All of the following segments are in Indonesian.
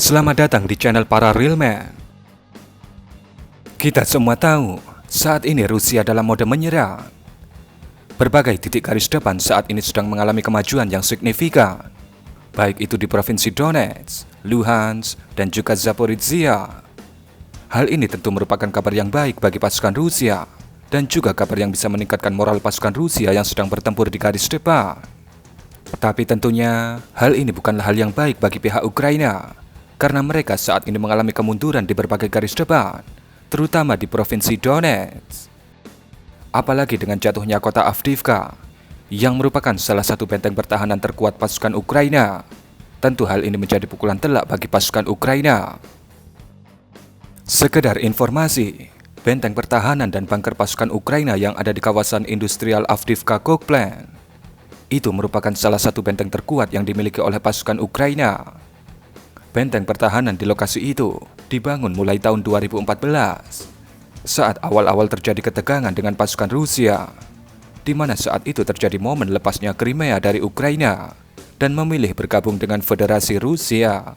Selamat datang di channel para Real Man. Kita semua tahu, saat ini Rusia dalam mode menyerang. Berbagai titik garis depan saat ini sedang mengalami kemajuan yang signifikan, baik itu di Provinsi Donetsk, Luhansk, dan juga Zaporizhia. Hal ini tentu merupakan kabar yang baik bagi pasukan Rusia, dan juga kabar yang bisa meningkatkan moral pasukan Rusia yang sedang bertempur di garis depan. Tapi tentunya, hal ini bukanlah hal yang baik bagi pihak Ukraina, karena mereka saat ini mengalami kemunduran di berbagai garis depan, terutama di Provinsi Donetsk. Apalagi dengan jatuhnya kota Avdiivka, yang merupakan salah satu benteng pertahanan terkuat pasukan Ukraina. Tentu hal ini menjadi pukulan telak bagi pasukan Ukraina. Sekedar informasi, benteng pertahanan dan bunker pasukan Ukraina yang ada di kawasan industrial Avdiivka Kokplen itu merupakan salah satu benteng terkuat yang dimiliki oleh pasukan Ukraina. Benteng pertahanan di lokasi itu dibangun mulai tahun 2014 saat awal-awal terjadi ketegangan dengan pasukan Rusia, di mana saat itu terjadi momen lepasnya Crimea dari Ukraina dan memilih bergabung dengan Federasi Rusia.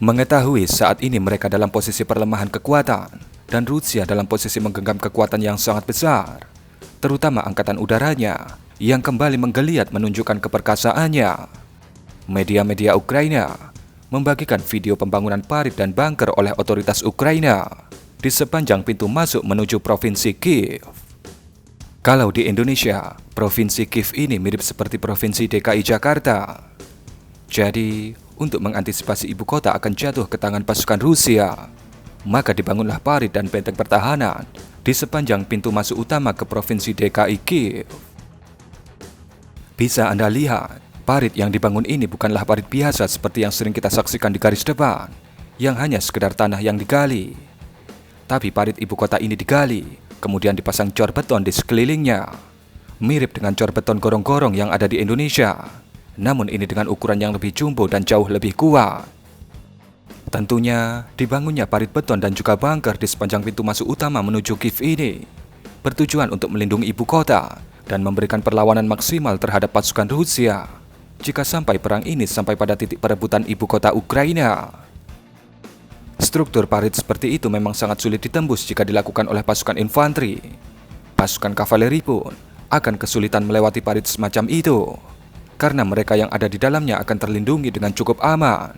Mengetahui saat ini mereka dalam posisi perlemahan kekuatan dan Rusia dalam posisi menggenggam kekuatan yang sangat besar, terutama angkatan udaranya yang kembali menggeliat menunjukkan keperkasaannya. Media-media Ukraina membagikan video pembangunan parit dan bunker oleh otoritas Ukraina di sepanjang pintu masuk menuju Provinsi Kiev. Kalau di Indonesia, Provinsi Kiev ini mirip seperti Provinsi DKI Jakarta. Jadi, untuk mengantisipasi ibu kota akan jatuh ke tangan pasukan Rusia, maka dibangunlah parit dan benteng pertahanan di sepanjang pintu masuk utama ke Provinsi DKI Kiev. Bisa Anda lihat, parit yang dibangun ini bukanlah parit biasa seperti yang sering kita saksikan di garis depan, yang hanya sekedar tanah yang digali. Tapi parit ibu kota ini digali, kemudian dipasang cor beton di sekelilingnya, mirip dengan cor beton gorong-gorong yang ada di Indonesia, namun ini dengan ukuran yang lebih jumbo dan jauh lebih kuat. Tentunya, dibangunnya parit beton dan juga bunker di sepanjang pintu masuk utama menuju Kiev ini bertujuan untuk melindungi ibu kota dan memberikan perlawanan maksimal terhadap pasukan Rusia jika sampai perang ini sampai pada titik perebutan ibu kota Ukraina. Struktur parit seperti itu memang sangat sulit ditembus jika dilakukan oleh pasukan infanteri. Pasukan kavaleri pun akan kesulitan melewati parit semacam itu, karena mereka yang ada di dalamnya akan terlindungi dengan cukup aman.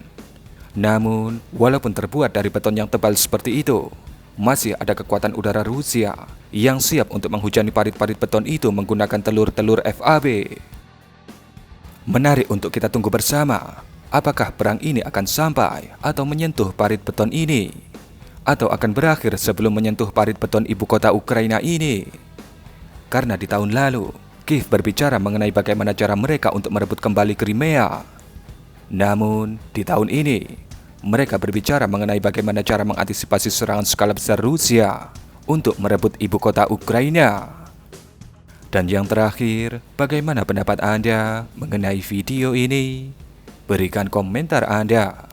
Namun, walaupun terbuat dari beton yang tebal seperti itu, masih ada kekuatan udara Rusia yang siap untuk menghujani parit-parit beton itu menggunakan telur-telur FAB. Menarik untuk kita tunggu bersama, apakah perang ini akan sampai atau menyentuh parit beton ini, atau akan berakhir sebelum menyentuh parit beton ibu kota Ukraina ini. Karena di tahun lalu, Kiev berbicara mengenai bagaimana cara mereka untuk merebut kembali Crimea. Namun, di tahun ini, mereka berbicara mengenai bagaimana cara mengantisipasi serangan skala besar Rusia untuk merebut ibu kota Ukraina. Dan yang terakhir, bagaimana pendapat Anda mengenai video ini? Berikan komentar Anda.